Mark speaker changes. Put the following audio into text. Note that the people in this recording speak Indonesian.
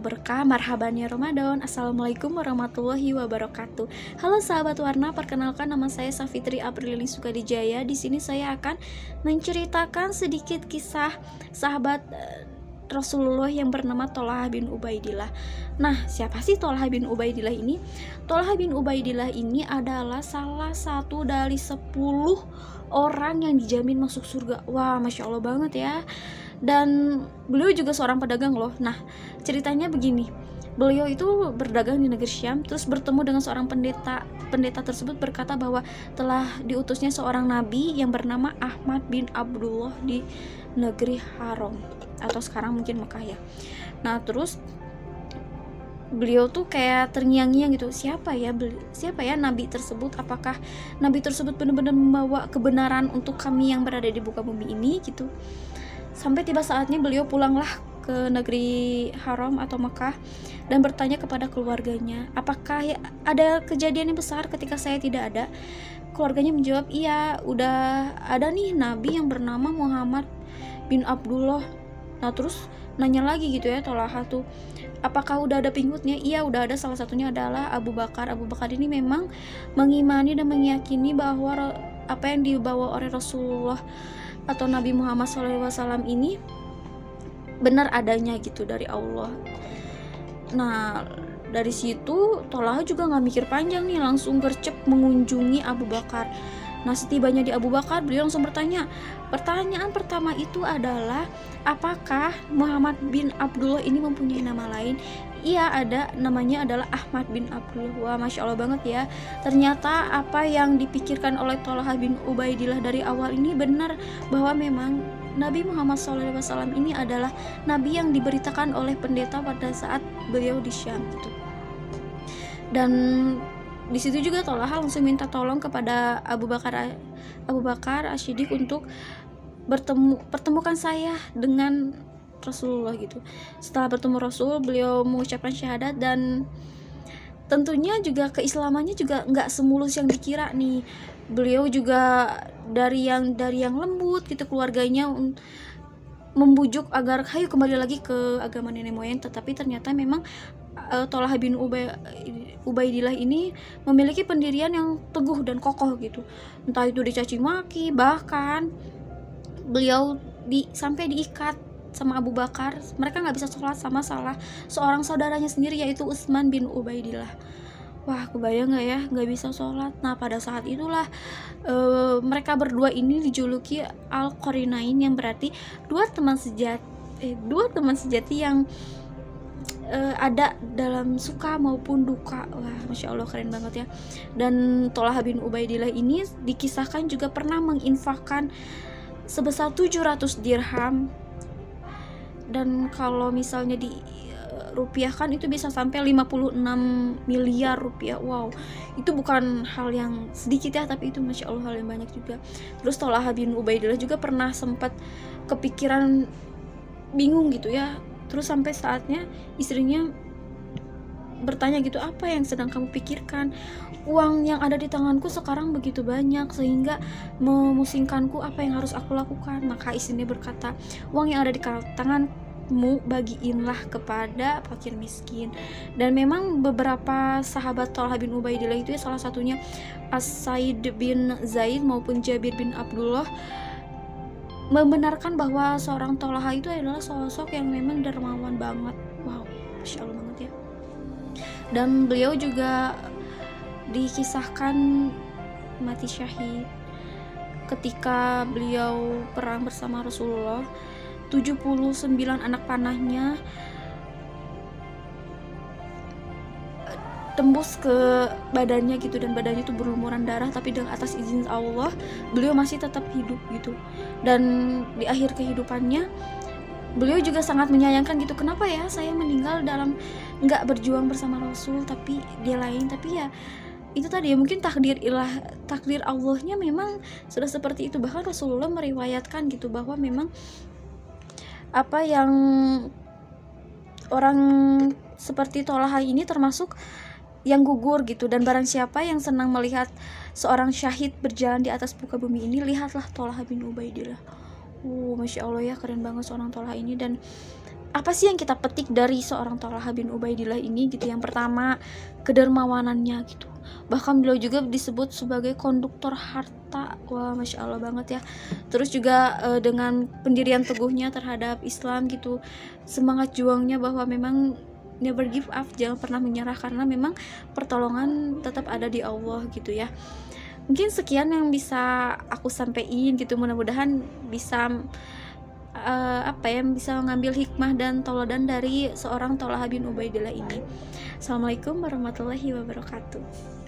Speaker 1: berkah. Marhaban ya Ramadan. Assalamualaikum warahmatullahi wabarakatuh. Halo sahabat warna, perkenalkan nama saya Safitri Aprilini Sukadijaya. Di sini saya akan menceritakan sedikit kisah sahabat Rasulullah yang bernama Thalaqah bin Ubaidillah. Nah, siapa sih Thalaqah bin Ubaidillah ini? Thalaqah bin Ubaidillah ini adalah salah satu dari 10 orang yang dijamin masuk surga. Wah, Masya Allah banget ya. Dan beliau juga seorang pedagang loh. Nah, ceritanya begini. Beliau itu berdagang di negeri Syam, terus bertemu dengan seorang pendeta. Pendeta tersebut berkata bahwa telah diutusnya seorang nabi yang bernama Ahmad bin Abdullah di negeri Haram, atau sekarang mungkin Mekah ya. Nah, terus beliau tuh kayak terngiang-ngiang gitu, siapa ya nabi tersebut, apakah nabi tersebut benar-benar membawa kebenaran untuk kami yang berada di muka bumi ini gitu. Sampai tiba saatnya beliau pulanglah ke negeri Haram atau Mekah dan bertanya kepada keluarganya, apakah ada kejadian yang besar ketika saya tidak ada? Keluarganya menjawab, iya, udah ada nih nabi yang bernama Muhammad bin Abdullah. Nah, terus nanya lagi gitu ya Thalaqah tuh, apakah udah ada pengikutnya? Iya, udah ada, salah satunya adalah Abu Bakar. Abu Bakar ini memang mengimani dan meyakini bahwa apa yang dibawa oleh Rasulullah atau Nabi Muhammad SAW ini benar adanya gitu dari Allah. Nah, dari situ Thalaqah juga gak mikir panjang nih, langsung gercep mengunjungi Abu Bakar. Nah, setibanya di Abu Bakar, beliau langsung bertanya. Pertanyaan pertama itu adalah, apakah Muhammad bin Abdullah ini mempunyai nama lain? Iya, ada, namanya adalah Ahmad bin Abdullah. Wah, Masya Allah banget ya. Ternyata apa yang dipikirkan oleh Thalaqah bin Ubaidillah dari awal ini benar, bahwa memang Nabi Muhammad SAW ini adalah Nabi yang diberitakan oleh pendeta pada saat beliau di Syam gitu. Dan di situ juga Thalaqah langsung minta tolong kepada Abu Bakar As-Siddiq untuk pertemukan saya dengan Rasulullah gitu. Setelah bertemu Rasul, beliau mengucapkan syahadat, dan tentunya juga keislamannya juga nggak semulus yang dikira nih. Beliau juga dari yang lembut gitu, keluarganya membujuk agar hayu kembali lagi ke agama nenek moyang, tetapi ternyata memang Thalaqah bin Ubaidillah ini memiliki pendirian yang teguh dan kokoh gitu. Entah itu dicaci maki, bahkan beliau sampai diikat sama Abu Bakar. Mereka nggak bisa sholat sama salah seorang saudaranya sendiri, yaitu Utsman bin Ubaidillah. Wah, kebayang nggak ya, nggak bisa sholat. Nah, pada saat itulah mereka berdua ini dijuluki Al-Qarinain, yang berarti dua teman sejati yang ada dalam suka maupun duka. Wah, Masya Allah, keren banget ya. Dan Thalaqah bin Ubaidillah ini dikisahkan juga pernah menginfakkan sebesar 700 dirham, dan kalau misalnya di rupiahkan itu bisa sampai 56 miliar rupiah. Wow, itu bukan hal yang sedikit ya, tapi itu Masya Allah hal yang banyak juga. Terus Thalaqah bin Ubaidillah juga pernah sempat kepikiran bingung gitu ya. Terus sampai saatnya istrinya bertanya gitu, apa yang sedang kamu pikirkan? Uang yang ada di tanganku sekarang begitu banyak sehingga memusingkanku, apa yang harus aku lakukan? Maka istrinya berkata, uang yang ada di tanganmu bagiinlah kepada fakir miskin. Dan memang beberapa sahabat Thalaqah bin Ubaidillah itu ya, salah satunya As-Said bin Zaid maupun Jabir bin Abdullah, membenarkan bahwa seorang Thalaqah itu adalah sosok yang memang dermawan banget. Wow, Masya Allah banget ya. Dan beliau juga dikisahkan mati syahid ketika beliau perang bersama Rasulullah. 79 anak panahnya tembus ke badannya gitu, dan badannya itu berlumuran darah, tapi dengan atas izin Allah beliau masih tetap hidup gitu. Dan di akhir kehidupannya beliau juga sangat menyayangkan gitu, kenapa ya saya meninggal dalam nggak berjuang bersama Rasul, tapi dia lain. Tapi ya itu tadi ya, mungkin takdir Allahnya memang sudah seperti itu. Bahkan Rasulullah meriwayatkan gitu bahwa memang apa yang orang seperti Thalaqah ini termasuk yang gugur gitu. Dan barang siapa yang senang melihat seorang syahid berjalan di atas muka bumi ini, lihatlah Thalaqah bin Ubaidillah. Masya Allah ya, keren banget seorang Thalaqah ini. Dan apa sih yang kita petik dari seorang Thalha bin Ubaidillah ini gitu? Yang pertama, kedermawanannya gitu. Bahkan beliau juga disebut sebagai konduktor harta. Wah, masya Allah banget ya. Terus juga dengan pendirian teguhnya terhadap Islam gitu, semangat juangnya bahwa memang never give up, jangan pernah menyerah, karena memang pertolongan tetap ada di Allah gitu ya. Mungkin sekian yang bisa aku sampaikan gitu, mudah-mudahan bisa bisa mengambil hikmah dan tauladan dari seorang Thalha bin Ubaidillah ini. Assalamualaikum warahmatullahi wabarakatuh.